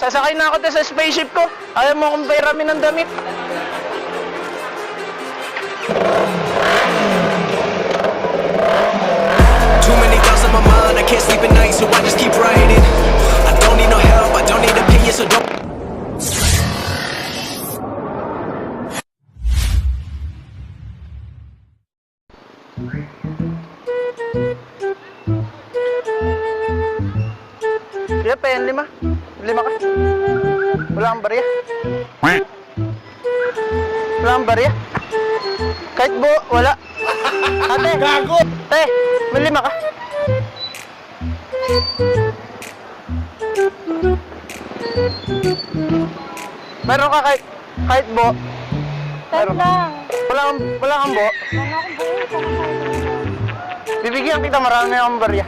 Sasakay na ako sa spaceship ko. Ayaw mo akong bayramin ng damit. Too many thoughts on my mind, I can't sleep at night, so I just keep writing. I don't need no help, I don't need opinions, so don't. Kaya pa yan, 5. 5 ka. Wala kang barya. Wala kang barya. Kahit buo, wala. Ate, gago! Te, may 5 ka. Meron ka kahit buo. Meron lang. Wala kang buo. Wala akong buo. Bibigyan kita, marami akong barya.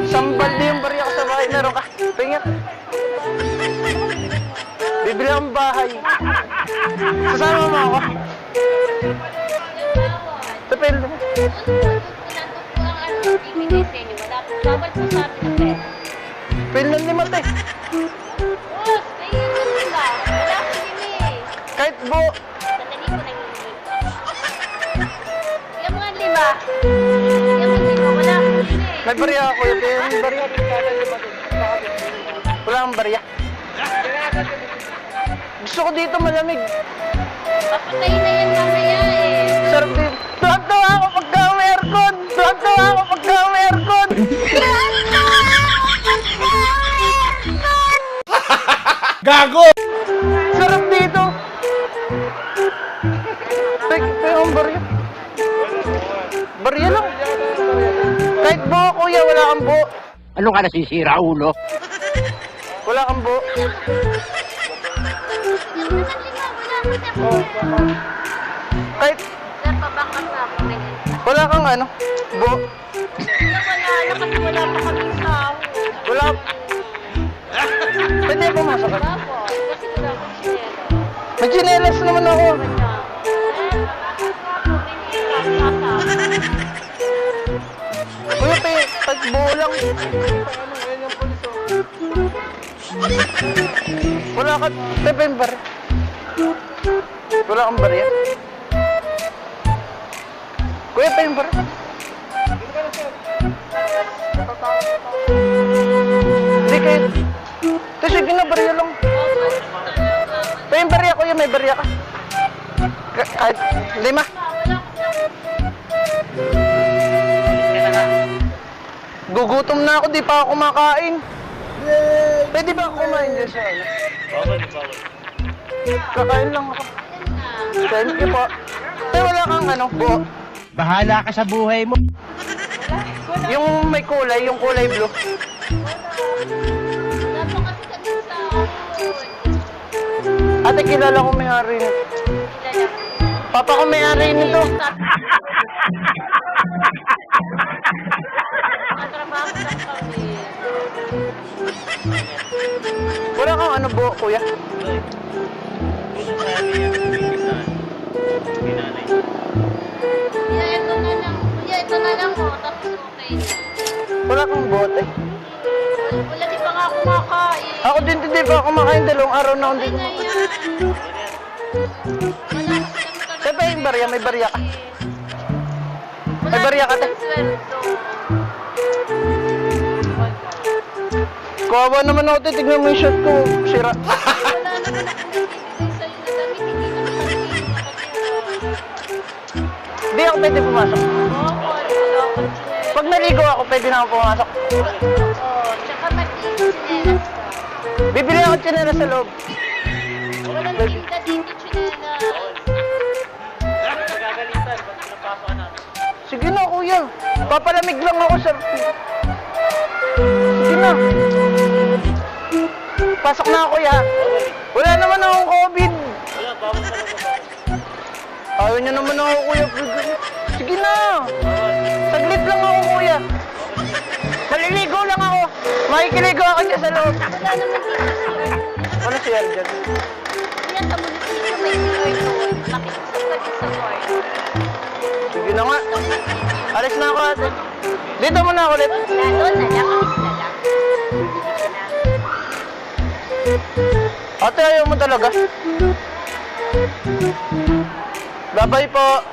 Sambal din yung barya ko sa bahay. Meron ka. Tingnan. Bibili akong bahay. Sasama mo ako. Depende. Pil ng 5, te. Kahit buo. May barya ako. Yung barya. Wala kang barya. Gusto ko dito malamig. Papatay na yan mamaya eh. Sarap din. Tuwag-tuwa ako pagka may aircon. Tuwag-tuwa ako pagka may aircon. Gago! Sarap dito. Tek ang barya. Barya lang. Kahit buo, kuya, wala kang buo. Ano ka nasisira, ulo? Wala kang buo. Kahit Napabangkas na ako ngayon. wala kang ano, buo. Wala kasi wala pa kami sahod. Wala. Pwede pumasok ka. Tapos, kasi wala akong sinelo. May chinelas naman ako. Kuya, kahit buo lang. Wala ka, Pepe, yung barya. Wala kang barya. Kuya, pa yung barya. Hindi kayo. Sige na, barya lang. Pa yung barya, kuya, may barya ka. Kahit 5. Gugutom na ako, di pa ako kumakain. Pwede ba ako kumain dyan sa ano? Bawal. Kakain lang ako. Thank you po. Pero wala kang ano, buo. Bahala ka sa buhay mo. Yung may kulay, yung kulay blue. Wala pa kasi kami sahod. Ate, kilala ko may-ari nito. Papa ko may-ari nito. Matrabaho lang kami. Wala kang ano, buo, kuya. Ito na lang mo, tapos okay na. Wala kang buo, te. Wala di pa nga ako makain. Ako din, di pa ako kumakain. 2 araw na akong Okay dito. na yan. Wala kasi kami Te, pa yung barya, may barya ka. May barya ka, te. Kawawa naman ako, te. Tignan mo yung shot ko. Sira. Wala naman ako bibigay sa'yo na damit, hindi naman kami. Di ako pwede pumasok. Wala akong chinelas. Pag naligo ako, pwede na ako pumasok. Oo, tsaka mag-chinelas ka. Bibili ako tsinera sa loob. Walang tinda dito chinelas. Sige na, kuya. Papalamig lang ako, sir. Sige na. Pasok na ako, kuya. Wala naman akong COVID. Ayaw niyo naman ako, kuya. Sige na. Saglit lang ako, kuya. Maliligo lang ako. Makikiligo ako dyan sa loob. Wala naman dito sir. Ano si Arjan? Yan sa munisipyo may sir doon. Makikusap ka din sa board. Sige na nga. Alis na ako, ate. Dito muna ako ulit. Doon na lang, alis na lang. Ate, ayaw mo talaga? Babay po.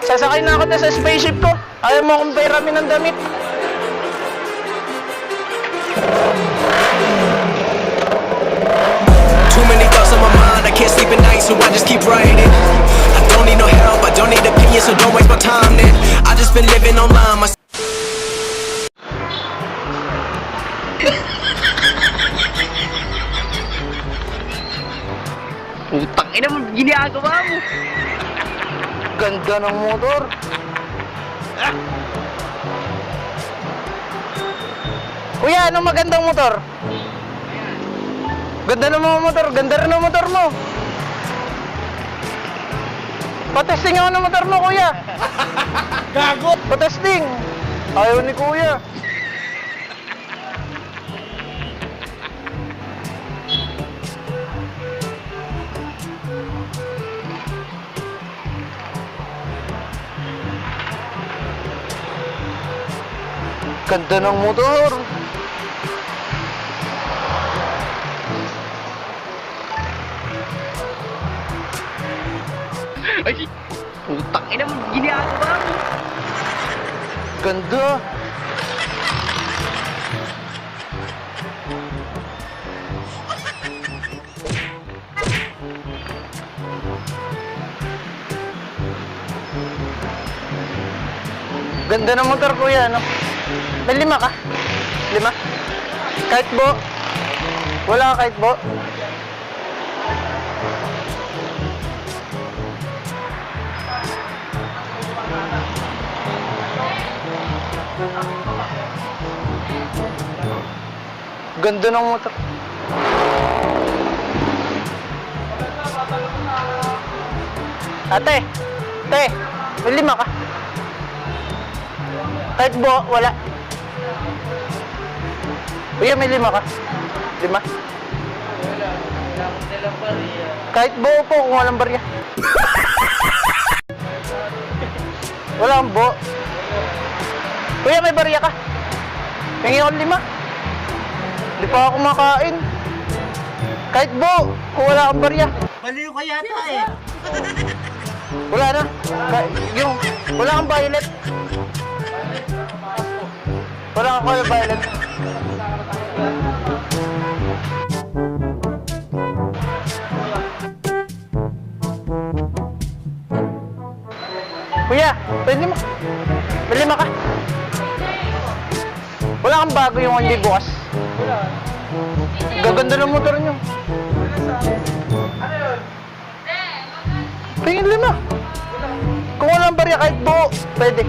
Sasakay na ako sa spaceship ko. Ayaw mo akong bayramin ng damit. Too many thoughts on my mind, I can't sleep at night, so I just keep writing. I don't need no help, I don't need opinions, so don't waste my time then. I just been living online, my Putang ina mo, ginagawa mo. Ganda ng motor. Kuya, anong magandang motor? Ganda ng mga motor. Ganda rin ng motor mo. Patesting ako ng motor mo, kuya. Gago! Patesting. Ayaw ni kuya. Ganda ng motor. Ay, putang ina mo, ginagawa mo. Ganda. Ganda ng motor, kuya, no? May 5 ka? 5? Kahit bo? Wala ka kahit bo? Ganda ng motor. Ate, may 5 ka? Kahit bo, wala. Kuya, may 5 ka? 5? Kahit buo po kung walang barya. Wala kang buo. Kuya, may barya ka? Hingi ako 5. Hindi pa ako kumakain. Kahit buo kung wala kang barya. Baliw ka yata eh. Wala na. Wala kang violet. Wala kang color violet. Kuya, pwede mo. May 5 ka. Wala kang bago yung hindi bukas. Gaganda ng motor nyo. Tingin 5. Kung walang barya kahit buo, pwede.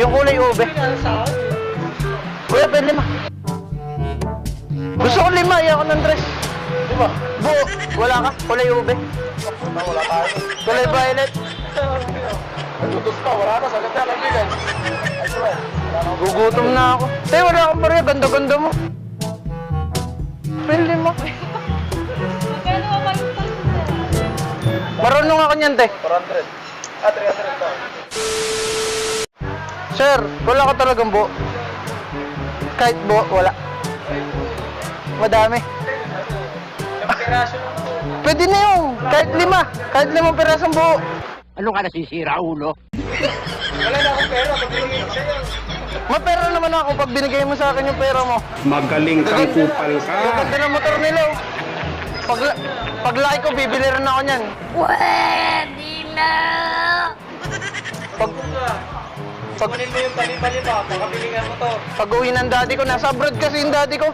Yung kulay ube. Kuya, pwede 5. Gusto ko 5, ayaw ko ng dress. 5? Buo, wala ka? Kulay ube. Wala ka. Kulay violet. Nagutos pa, wala na, sagad na lang bigay. Gugutom na ako. Tay, wala akong barya, ganda-ganda mo. Pwede 5. Magkano ang kayo pa? Marunong ako niyan, te. 400. 300 to. Sir, wala ka talagang buo. Kahit buo, wala. Madami. Pwede na yun. Kahit 5. Kahit 5 pirasong buo. Ano ka nasisira, ulo? Wala na akong pera, pag binigay ko sa'yo. Mapera naman ako pag binigay mo sa akin yung pera mo. Magaling kang kupal ka. Gaganda ng motor nila. Oh. Paglaki ko, bibili rin ako niyan. Pwede na! Pag Kunin mo yung bali-bali pa, makabilingan mo to. uwi ng daddy ko, nasa abroad kasi yung daddy ko.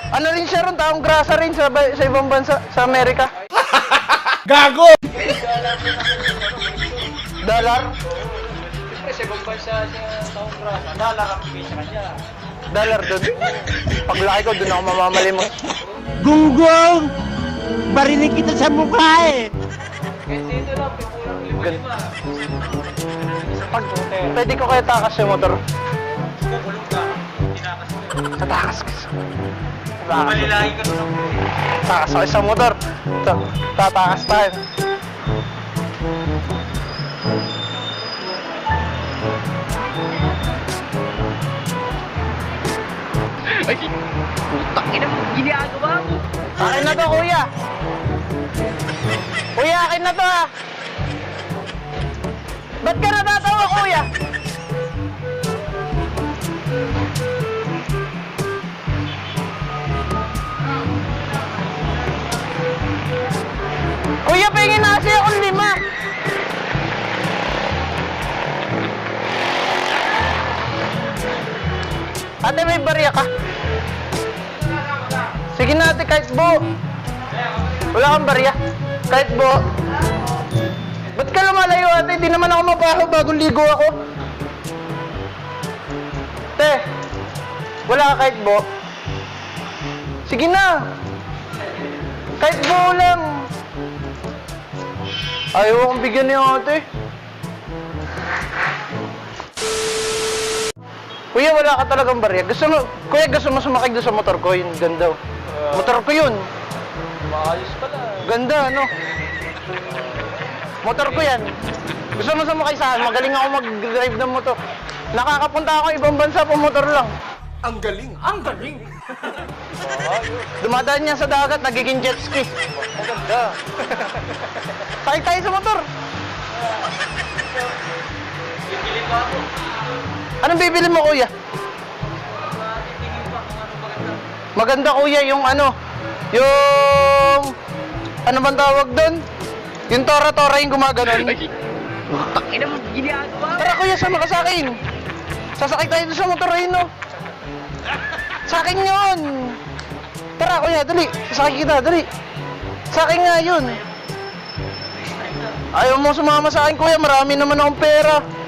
Ano rin siya ron, taong grasa rin sa ibang bansa, sa Amerika. Gago! Dollar? Siyempre, sa ibang bansa siya taong grasa. Dala ka sa kanya. Dollar doon. Paglaki ko, doon ako mamamalimos. Gunggong! Barinig kita sa mukha eh! Kahit dito lang, pipulang 5-5. Pag, pwede ko kaya takas yung motor. Kukulong ka. Tinakas mo. Tatakas ka. Malilahin ka doon. Takas ako sa motor. Tatakas tayo. Putang ina mo, ginagawa mo. Akin na to, kuya. Kuya, akin na to, ha. Ba't ka natatawa, kuya? Kuya, pingin na kasi akong 5. Ate, may barya ka? Sige na, ate, kahit bo. Wala kang barya. Kahit bo. Ba't ka lumalayo, ate? Di naman ako mabaho bago ligo ako. Te, wala ka kahit bo. Sige na. Kahit bo lang. Ayaw akong bigyan niya, ate. Kuya, wala ka talagang barya. Kuya, gusto mo sumakay doon sa motor ko? Yung ganda. Motor ko yun. Maayos pala. Ganda, ano? Motor ko yan. Gusto mo sumakay saan? Magaling ako mag-drive ng motor. Nakakapunta ako ibang bansa po motor lang. Ang galing. Dumadaan niya sa dagat, nagiging jet ski. Maganda. Sakay tayo sa motor. Bibili pa ako. Anong bibili mo, kuya? Titingin pa kung ano maganda. Maganda, kuya, yung ano, yung... Ano bang tawag doon? Yung tora-tora yung gumaganon. Putang ina mo, ginagawa mo. Tara, kuya, sama ka sa akin. Sasakay tayo doon sa motor, no? Sa akin yun. Tara, kuya, dali. Sasakay kita, dali. Sa akin nga yun. Ayaw mo sumama sa akin, kuya. Marami naman akong pera.